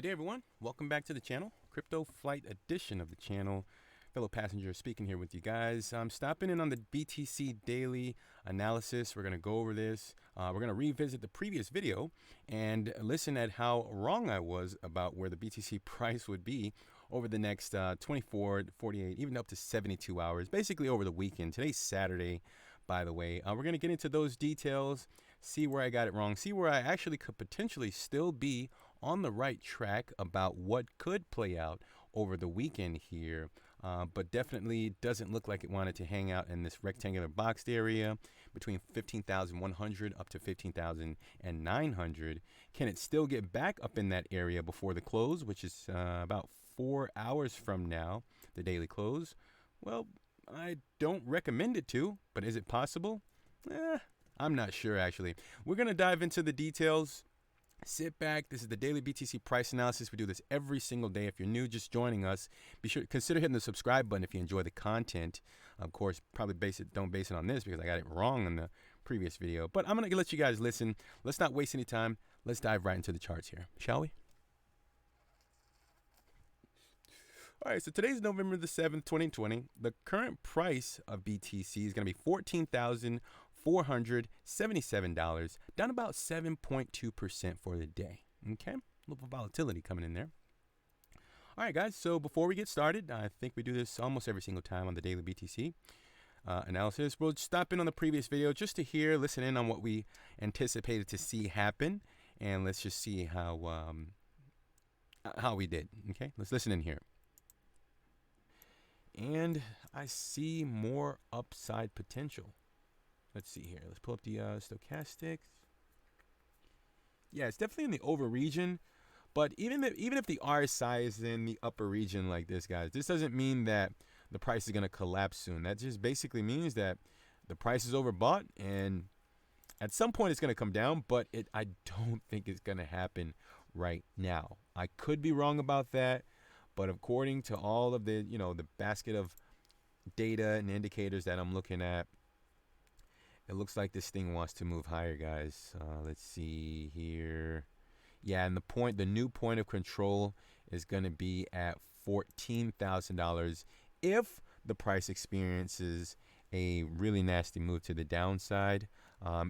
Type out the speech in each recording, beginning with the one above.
Good day, everyone. Welcome back to the channel, Crypto Flight edition of the channel. Fellow passenger speaking here with you guys. I'm stopping in on the BTC daily analysis. We're going to go over this. We're going to revisit the previous video and listen at how wrong I was about where the BTC price would be over the next 24, 48, even up to 72 hours, basically over the weekend. Today's Saturday, by the way. We're going to get into those details, see where I got it wrong, see where I actually could potentially still be on the right track about what could play out over the weekend here, but definitely doesn't look like it wanted to hang out in this rectangular boxed area between 15,100 up to 15,900. Can it still get back up in that area before the close, which is about 4 hours from now, the daily close? Well, I don't recommend it to, but is it possible? I'm not sure, actually. We're going to dive into the details. Sit back. This is the daily BTC price analysis. We do this every single day. If you're new, just joining us, be sure to consider hitting the subscribe button if you enjoy the content. Of course, probably don't base it on this because I got it wrong in the previous video. But I'm going to let you guys listen. Let's not waste any time. Let's dive right into the charts here, shall we? All right, so today's November the 7th, 2020. The current price of BTC is going to be $14,477, down about 7.2% for the day. Okay, a little volatility coming in there. All right, guys, so before we get started, I think we do this almost every single time on the daily BTC analysis. We'll stop in on the previous video just to listen in on what we anticipated to see happen, and let's just see how we did. Okay, let's listen in here. And I see more upside potential. Let's see here. Let's pull up the stochastics. Yeah, it's definitely in the over region. But even if the RSI is in the upper region like this, guys, this doesn't mean that the price is going to collapse soon. That just basically means that the price is overbought, and at some point it's going to come down, but I don't think it's going to happen right now. I could be wrong about that. But according to all of the, the basket of data and indicators that I'm looking at, it looks like this thing wants to move higher, guys. Let's see here. Yeah, and the new point of control is going to be at $14,000 if the price experiences a really nasty move to the downside.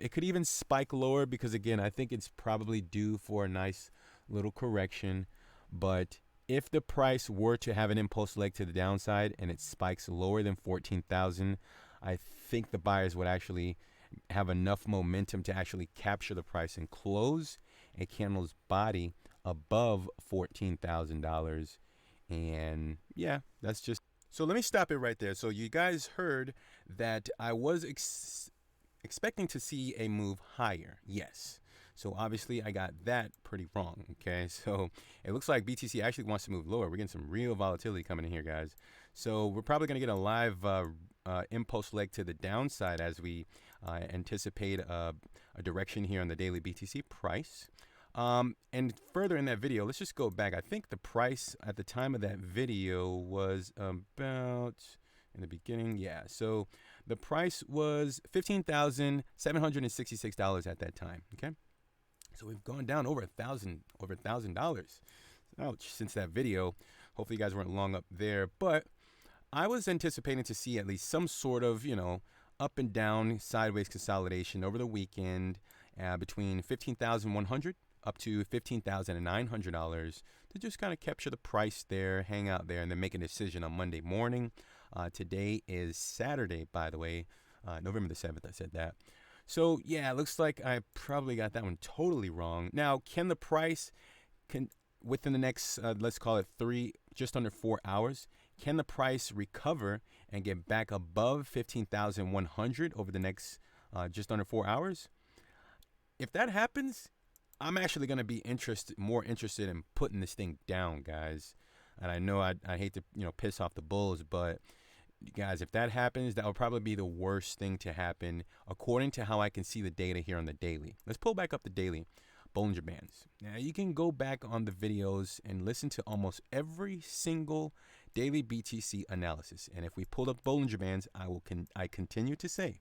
It could even spike lower because, again, I think it's probably due for a nice little correction. But if the price were to have an impulse leg to the downside and it spikes lower than 14,000, I think the buyers would actually have enough momentum to actually capture the price and close a candle's body above $14,000. And yeah, that's just... So let me stop it right there. So you guys heard that I was expecting to see a move higher. Yes. So obviously I got that pretty wrong. Okay, so it looks like BTC actually wants to move lower. We're getting some real volatility coming in here, guys. So we're probably going to get a live impulse leg to the downside as we anticipate a direction here on the daily BTC price. And further in that video, let's just go back. I think the price at the time of that video was about... in the beginning, yeah. So the price was $15,766 at that time. Okay, so we've gone down over $1,000. Ouch! Since that video. Hopefully you guys weren't long up there, but I was anticipating to see at least some sort of up and down sideways consolidation over the weekend between 15,100 up to $15,900 to just kind of capture the price there, hang out there, and then make a decision on Monday morning. Today is Saturday, by the way, November the 7th. I said that. So yeah, it looks like I probably got that one totally wrong. Now, can the price within the next let's call it just under 4 hours, can the price recover and get back above 15,100 over the next just under 4 hours? If that happens, I'm actually going to be more interested in putting this thing down, guys. And I know I hate to piss off the bulls, but guys, if that happens, that will probably be the worst thing to happen according to how I can see the data here on the daily. Let's pull back up the daily Bollinger Bands. Now you can go back on the videos and listen to almost every single daily BTC analysis. And if we pulled up Bollinger Bands, I continue to say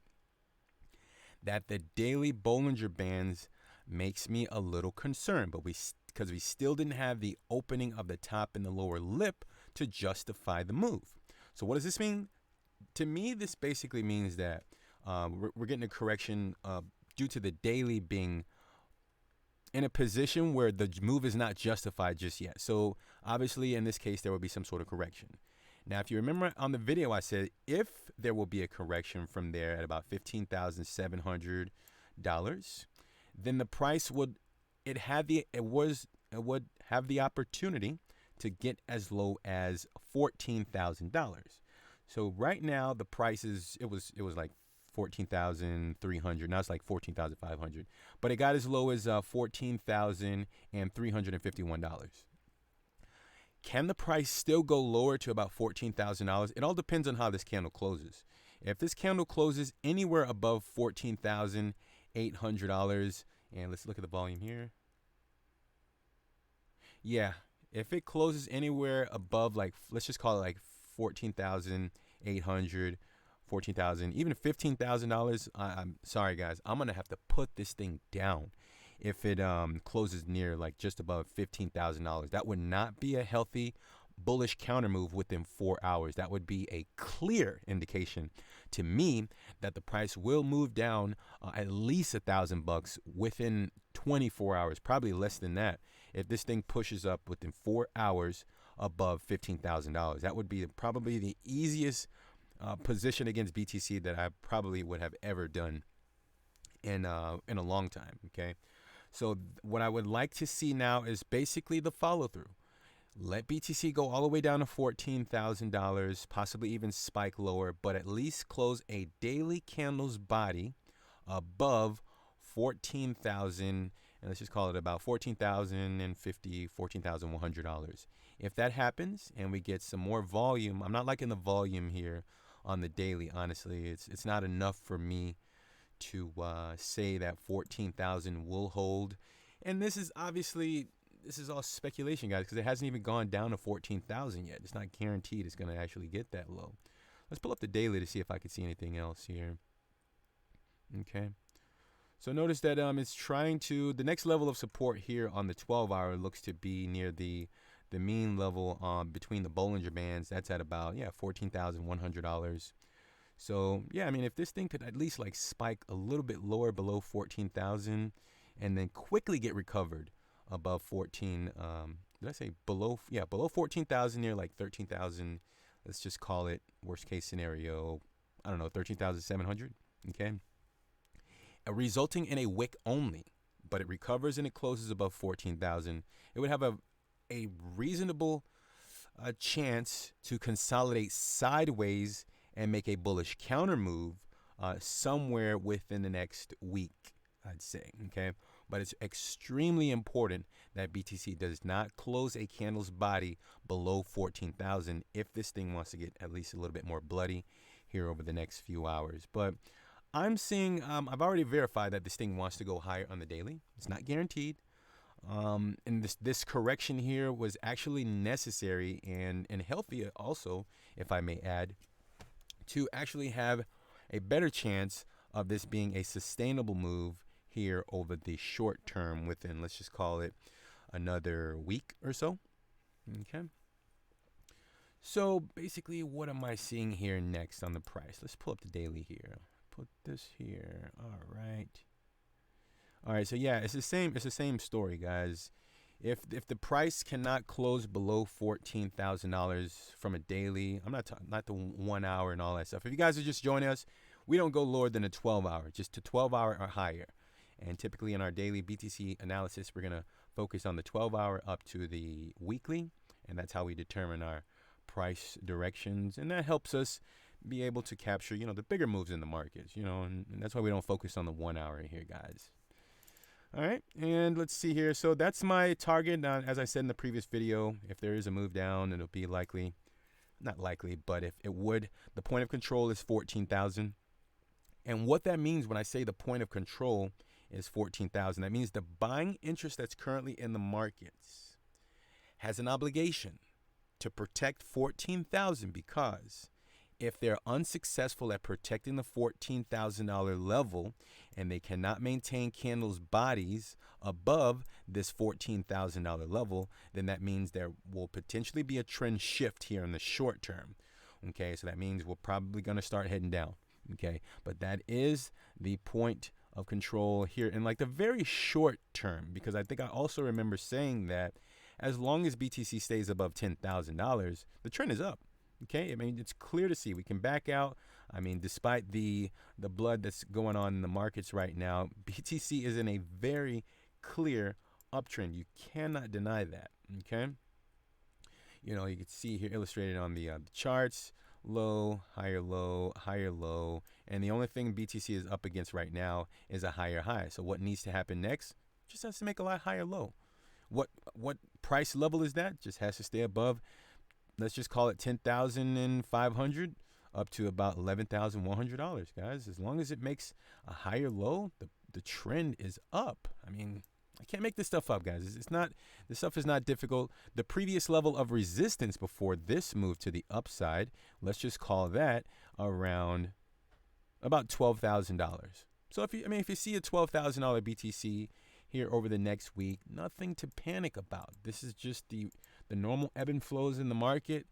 that the daily Bollinger Bands makes me a little concerned, but we because we still didn't have the opening of the top and the lower lip to justify the move. So what does this mean? To me, this basically means that we're getting a correction due to the daily being in a position where the move is not justified just yet. So obviously in this case, there will be some sort of correction. Now, if you remember on the video, I said if there will be a correction from there at about $15,700, then the price would have the opportunity to get as low as $14,000. So right now the price it was like 14,300. Now it's like 14,500, but it got as low as $14,351. Can the price still go lower to about $14,000? It all depends on how this candle closes. If this candle closes anywhere above $14,800, and let's look at the volume here. Yeah, if it closes anywhere above, like, let's just call it like 14,800, 14,000, even $15,000, I'm sorry guys, I'm gonna have to put this thing down if it closes near like just above $15,000. That would not be a healthy bullish counter move within 4 hours. That would be a clear indication to me that the price will move down at least $1,000 within 24 hours, probably less than that. If this thing pushes up within 4 hours above $15,000, that would be probably the easiest position against BTC that I probably would have ever done in a long time. Okay, so what I would like to see now is basically the follow through. Let BTC go all the way down to $14,000, possibly even spike lower, but at least close a daily candles body above 14,000, and let's just call it about $14,050, $14,100. If that happens and we get some more volume, I'm not liking the volume here on the daily, honestly. It's not enough for me to say that 14,000 will hold. And this is all speculation, guys, because it hasn't even gone down to 14,000 yet. It's not guaranteed it's going to actually get that low. Let's pull up the daily to see if I can see anything else here. Okay. So notice that it's trying to, the next level of support here on the 12-hour looks to be near the mean level between the Bollinger Bands. That's at about, $14,100. So, yeah, I mean, if this thing could at least like spike a little bit lower below 14,000 and then quickly get recovered above 14, did I say below 14,000, near like 13,000, let's just call it worst case scenario, I don't know, 13,700, okay? Resulting in a wick only, but it recovers and it closes above 14,000. It would have a reasonable chance to consolidate sideways and make a bullish counter move somewhere within the next week, I'd say, okay? But it's extremely important that BTC does not close a candle's body below 14,000 if this thing wants to get at least a little bit more bloody here over the next few hours. But I'm seeing, I've already verified that this thing wants to go higher on the daily. It's not guaranteed. And this correction here was actually necessary and healthy also, if I may add, to actually have a better chance of this being a sustainable move here over the short term within, let's just call it another week or so. Okay. So basically, what am I seeing here next on the price? Let's pull up the daily here. Put this here. All right. All right. So yeah, it's the same story, guys. If the price cannot close below $14,000 from a daily, I'm not the 1 hour and all that stuff. If you guys are just joining us, we don't go lower than a 12-hour, just to 12-hour or higher. And typically in our daily BTC analysis, we're gonna focus on the 12-hour up to the weekly, and that's how we determine our price directions, and that helps us be able to capture, the bigger moves in the markets, and that's why we don't focus on the 1 hour here, guys. All right, and let's see here. So that's my target. As I said in the previous video, if there is a move down, it'll be likely, not likely, but if it would, the point of control is 14,000. And what that means when I say the point of control is 14,000, that means the buying interest that's currently in the markets has an obligation to protect 14,000, because If they're unsuccessful at protecting the $14,000 level and they cannot maintain candles' bodies above this $14,000 level, then that means there will potentially be a trend shift here in the short term. Okay, so that means we're probably going to start heading down. Okay, but that is the point of control here in like the very short term, because I think I also remember saying that as long as BTC stays above $10,000, the trend is up. Okay, I mean, it's clear to see. We can back out. I mean, despite the blood that's going on in the markets right now, BTC is in a very clear uptrend. You cannot deny that. Okay, you know, you can see here illustrated on the charts: low, higher low, higher low, and the only thing BTC is up against right now is a higher high. So what needs to happen next? Just has to make a lot higher low. What price level is that? Just has to stay above. Let's just call it $10,500 up to about $11,100, guys. As long as it makes a higher low, the trend is up. I mean, I can't make this stuff up, guys. It's not, this stuff is not difficult. The previous level of resistance before this move to the upside, let's just call that around about $12,000. So if you see a $12,000 BTC here over the next week, nothing to panic about. This is just the normal ebb and flows in the market.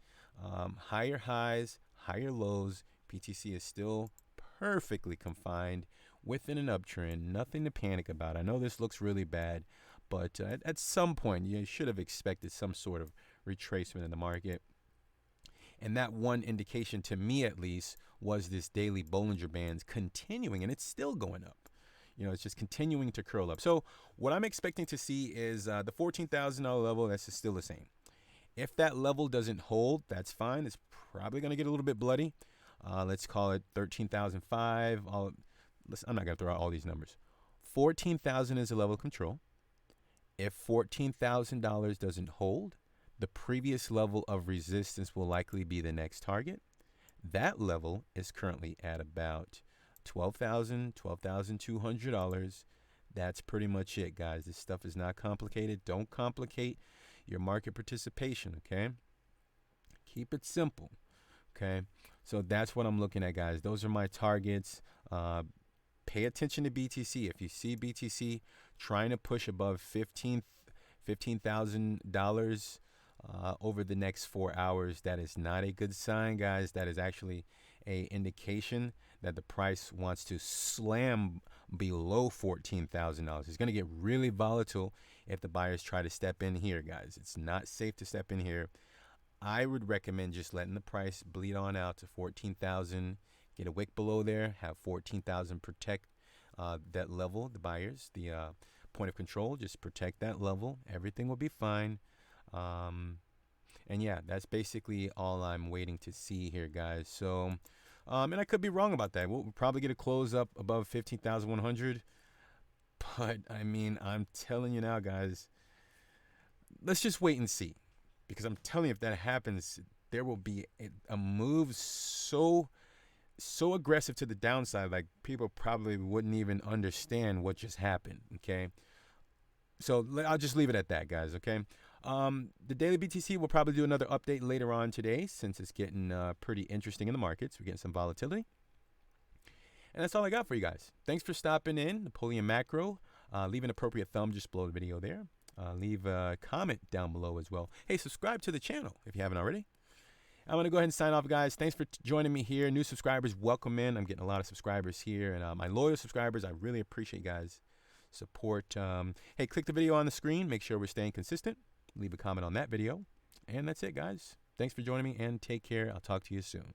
Higher highs, higher lows. BTC is still perfectly confined within an uptrend. Nothing to panic about. I know this looks really bad, but at some point you should have expected some sort of retracement in the market. And that one indication, to me at least, was this daily Bollinger Bands continuing, and it's still going up. You know, it's just continuing to curl up. So what I'm expecting to see is the $14,000 level. That's still the same. If that level doesn't hold, that's fine. It's probably going to get a little bit bloody. Let's call it 13,005. I'm not going to throw out all these numbers. 14,000 is a level of control. If $14,000 doesn't hold, the previous level of resistance will likely be the next target. That level is currently at about $12,000, $12,200. That's pretty much it, guys. This stuff is not complicated. Don't complicate your market participation, okay? Keep it simple, okay? So that's what I'm looking at, guys. Those are my targets. Pay attention to BTC. If you see BTC trying to push above $15,000 over the next 4 hours, that is not a good sign, guys. That is actually a indication that the price wants to slam below $14,000. It's going to get really volatile if the buyers try to step in here, guys. It's not safe to step in here. I would recommend just letting the price bleed on out to 14,000. Get a wick below there. Have 14,000 protect that level. The buyers, the point of control, just protect that level. Everything will be fine. And yeah, that's basically all I'm waiting to see here, guys. So, and I could be wrong about that. We'll probably get a close up above 15,100. But I mean, I'm telling you now, guys, let's just wait and see. Because I'm telling you, if that happens, there will be a move so aggressive to the downside, like people probably wouldn't even understand what just happened. Okay. So I'll just leave it at that, guys. Okay. The daily BTC will probably do another update later on today, since it's getting pretty interesting in the markets. We're getting some volatility. And that's all I got for you guys. Thanks for stopping in. Napoleon Macro. Leave an appropriate thumb just below the video there. Leave a comment down below as well. Hey, subscribe to the channel if you haven't already. I'm going to go ahead and sign off, guys. Thanks for joining me here. New subscribers, welcome in. I'm getting a lot of subscribers here. And my loyal subscribers, I really appreciate you guys' support. Hey, click the video on the screen. Make sure we're staying consistent. Leave a comment on that video. And that's it, guys. Thanks for joining me, and take care. I'll talk to you soon.